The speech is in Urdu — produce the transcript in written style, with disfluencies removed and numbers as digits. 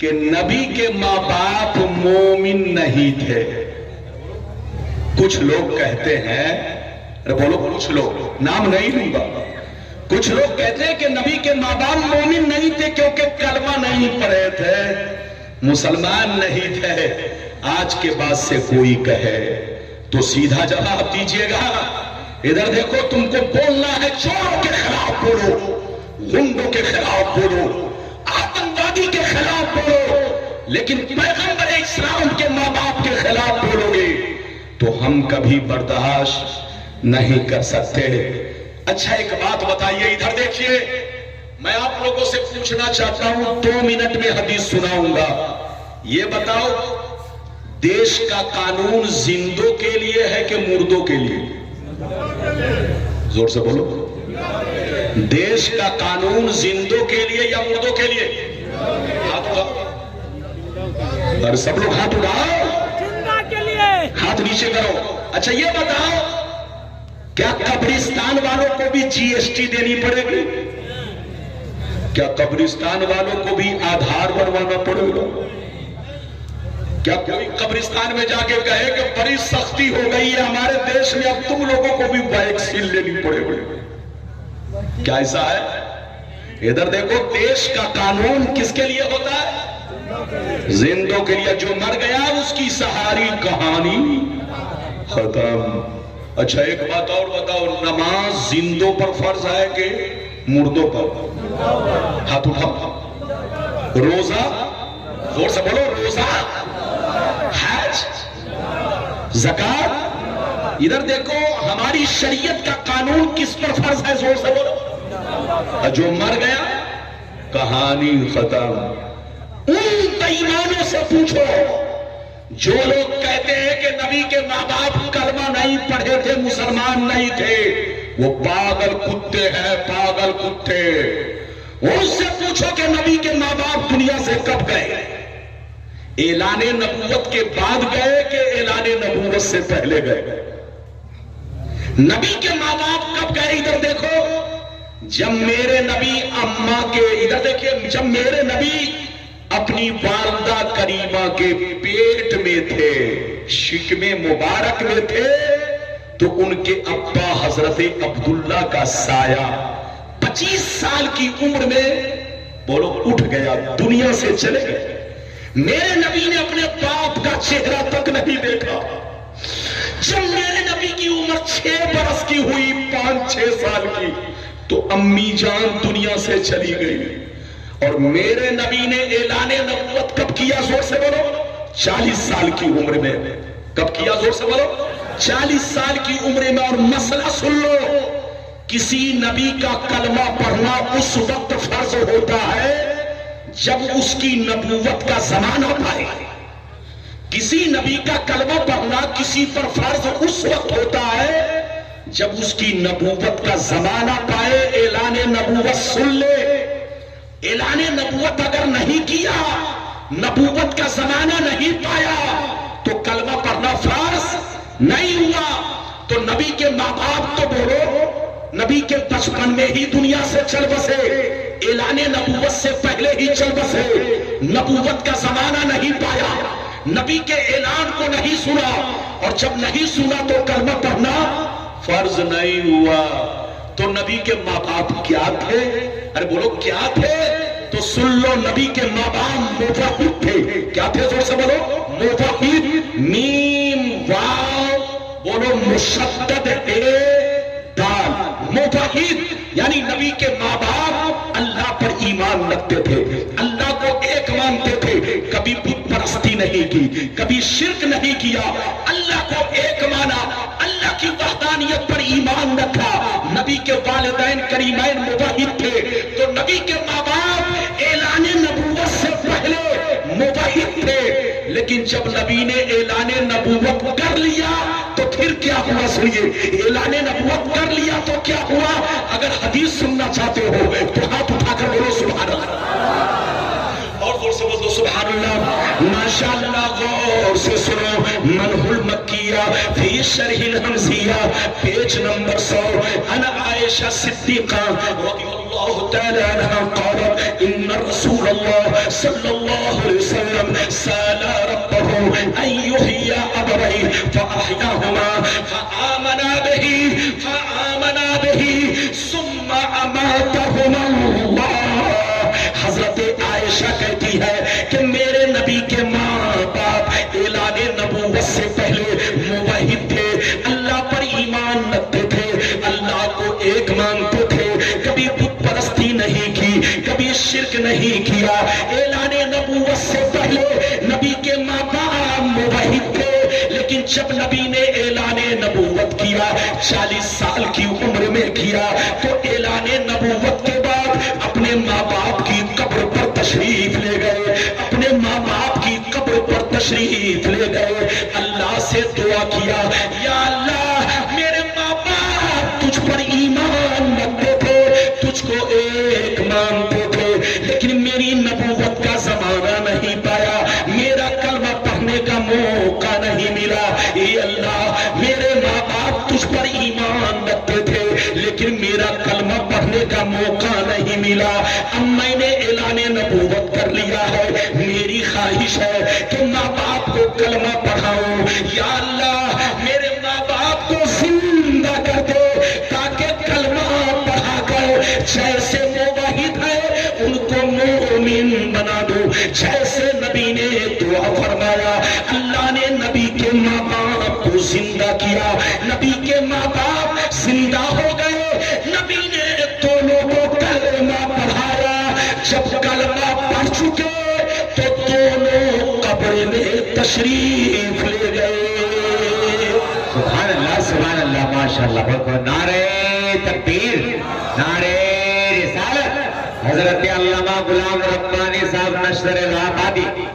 کہ نبی کے ماں باپ مومن نہیں تھے. کچھ لوگ کہتے ہیں, بولو کچھ لوگ, نام نہیں لوں گا, کچھ لوگ کہتے ہیں کہ نبی کے ماں باپ مومن نہیں تھے کیونکہ کلمہ نہیں پڑھے تھے, مسلمان نہیں تھے. آج کے بعد سے کوئی کہے تو سیدھا جواب دیجئے گا, ادھر دیکھو, تم کو بولنا ہے چوروں کے خلاف بولو, غنڈوں کے خلاف بولو, آتنکوادی کے خلاف بولو, لیکن پیغمبر اسلام کے ماں باپ کے خلاف بولو گے تو ہم کبھی برداشت نہیں کر سکتے. اچھا ایک بات بتائیے, ادھر دیکھیے, میں آپ لوگوں سے پوچھنا چاہتا ہوں, 2 منٹ میں حدیث سناؤں گا. یہ بتاؤ, دیش کا قانون زندوں کے لیے ہے کہ مردوں کے لیے؟ زور سے بولو. دیش کا قانون زندوں کے لیے یا مردوں کے لیے؟ ہاتھ اٹھاؤ, اور سب لوگ ہاتھ اٹھاؤ, ہاتھ نیچے کرو. اچھا یہ بتاؤ, کیا قبرستان والوں کو بھی جی ایس ٹی دینی پڑے گی؟ کیا قبرستان والوں کو بھی آدھار بنوانا پڑے گا؟ کیا کوئی قبرستان میں جا کے کہے کہ بڑی سختی ہو گئی ہے ہمارے دیش میں, اب تم لوگوں کو بھی ویکسین لینی پڑے گی؟ کیا ایسا ہے؟ ادھر دیکھو, دیش کا قانون کس کے لیے ہوتا ہے؟ زندوں کے لیے. جو مر گیا اس کی ساری کہانی ختم. اچھا ایک بات اور بتاؤ, نماز زندوں پر فرض ہے کہ مردوں پر؟ ہاتھ اٹھاؤ. روزہ, زور سے بولو, روزہ, حج, زکات, ادھر دیکھو ہماری شریعت کا قانون کس پر فرض ہے؟ زور سے بولو. جو مر گیا کہانی ختم. ان بےایمانوں سے پوچھو جو لوگ کہتے ہیں کہ نبی کے ماں باپ کلمہ نہیں پڑھے تھے, مسلمان نہیں تھے, وہ پاگل کتے ہیں, پاگل کتے. ان سے پوچھو کہ نبی کے ماں باپ دنیا سے کب گئے؟ اعلان نبوت کے بعد گئے کہ اعلان نبوت سے پہلے گئے؟ نبی کے ماں باپ کب گئے؟ ادھر دیکھو, جب میرے نبی اماں کے, ادھر دیکھیے, جب میرے نبی اپنی والدہ کریمہ کے پیٹ میں تھے, شکم مبارک میں تھے, تو ان کے ابا حضرت عبداللہ کا سایہ 25 سال کی عمر میں, بولو, اٹھ گیا, دنیا سے چلے گئے. میرے نبی نے اپنے باپ کا چہرہ تک نہیں دیکھا. جب میرے نبی کی عمر 6 برس کی ہوئی, 5-6 سال کی, تو امی جان دنیا سے چلی گئی. اور میرے نبی نے اعلان نبوت کب کیا؟ زور سے بولو. 40 سال کی عمر میں. کب کیا؟ زور سے بولو. 40 سال کی عمر میں. اور مسئلہ سن لو, کسی نبی کا کلمہ پڑھنا اس وقت فرض ہوتا ہے جب اس کی نبوت کا زمانہ پائے. کسی نبی کا کلمہ پڑھنا کسی پر فرض اس وقت ہوتا ہے جب اس کی نبوت کا زمانہ پائے. اعلان نبوت سن لے. اعلان نبوت اگر نہیں کیا, نبوت کا زمانہ نہیں پایا, تو کلمہ پڑھنا فرض نہیں ہوا. تو نبی کے ماں باپ تو بولو, نبی کے بچپن میں ہی دنیا سے چل بسے, اعلان نبوت سے پہلے ہی چل بسے, نبوت کا زمانہ نہیں پایا, نبی کے اعلان کو نہیں سنا, اور جب نہیں سنا تو کلمہ پڑھنا فرض نہیں ہوا. تو نبی کے ماں باپ کیا تھے؟ ارے بولو کیا تھے؟ تو سن لو, نبی کے ماں باپ موحد تھے. کیا تھے؟ زور سے بولو. موحد, میم واو, بولو مشدد دال, موحد یعنی نبی کے ماں باپ اللہ پر ایمان رکھتے تھے, اللہ کو ایک مانتے تھے, کبھی بت پرستی نہیں کی, کبھی شرک نہیں کیا, اللہ کو ایک مانا, اللہ کی وحدانیت پر ایمان رکھا. نبی کے والدین کریمین موحد تھے. تو نبی کے ماں باپ اعلان نبوت سے پہلے موحد تھے, لیکن جب نبی نے اعلان نبوت کر لیا تو پھر کیا ہوا؟ سنیے, اعلان نبوت کر لیا تو کیا ہوا؟ اگر حدیث سننا چاہتے ہو تو ہاتھ اٹھا کر بولو سبحان اللہ, اور زور سے بولو سبحان اللہ. ماشاءاللہ, غور سے سنو. منہ المکیہ فی شرح الحمزیہ, پیج نمبر 100. انا عائشہ صدیقہ رضی اللہ تعالی عنہ قالت ان رسول اللہ صلی اللہ علیہ وسلم سأل ربه أن يحيي أبويه فأحياهما فآمنا به ثم أماتهما الله. حضرت عائشہ کہتی ہے کہ میرے نبی کے ماں باپ اعلان نبوت سے پہلے موحد تھے، اللہ پر ایمان رکھتے تھے، اللہ کو ایک مانتے تھے، کبھی بت پرستی نہیں کی، کبھی شرک نہیں کیا. اعلان نبوت سے پہلے نبی کے ماں باپ موحد تھے، لیکن جب نبی نے اعلان نبوت کیا 40 سال کی عمر میں کیا تو اعلان نبوت کے بعد اپنے ماں باپ کی قبر پر تشریف لے گئے، اپنے ماں باپ کی قبر پر تشریف لے گئے، اللہ سے دعا کیا یا اللہ میرے ماں باپ تجھ پر ایمان رکھتے تھے، تجھ کو ایک مانتے تھے، لیکن میری نبوت کا زمانہ نہیں پایا، میرا کلمہ پڑھنے کا موقع نہیں ملا. اے اللہ میرے ماں باپ تجھ پر ایمان رکھتے تھے لیکن میرا کلمہ پڑھنے کا موقع نہیں ملا. اب میں نے اعلان نبوت کر لیا ہے، میری خواہش ہے کہ ماں باپ کو کلمہ پڑھاؤں. یا اللہ میرے ماں باپ کو زندہ کر دے تاکہ کلمہ پڑھا کر جیسے موحد ہے ان کو مومن بنا دو، جیسے نبی نے دعا فرمایا. اللہ نے نبی کے ماں باپ کو زندہ کیا، نبی کے ماں باپ زندہ ہو گئے، نبی نے دونوں کو کلمہ پڑھایا. جب کلمہ پڑھ چکے تو دونوں قبر میں تشریف لے گئے. سبحان اللہ ماشاءاللہ. نعرہ تکبیر، نعرہ رسالت. حضرت علامہ غلام ربانی صاحب نشر الآبادی.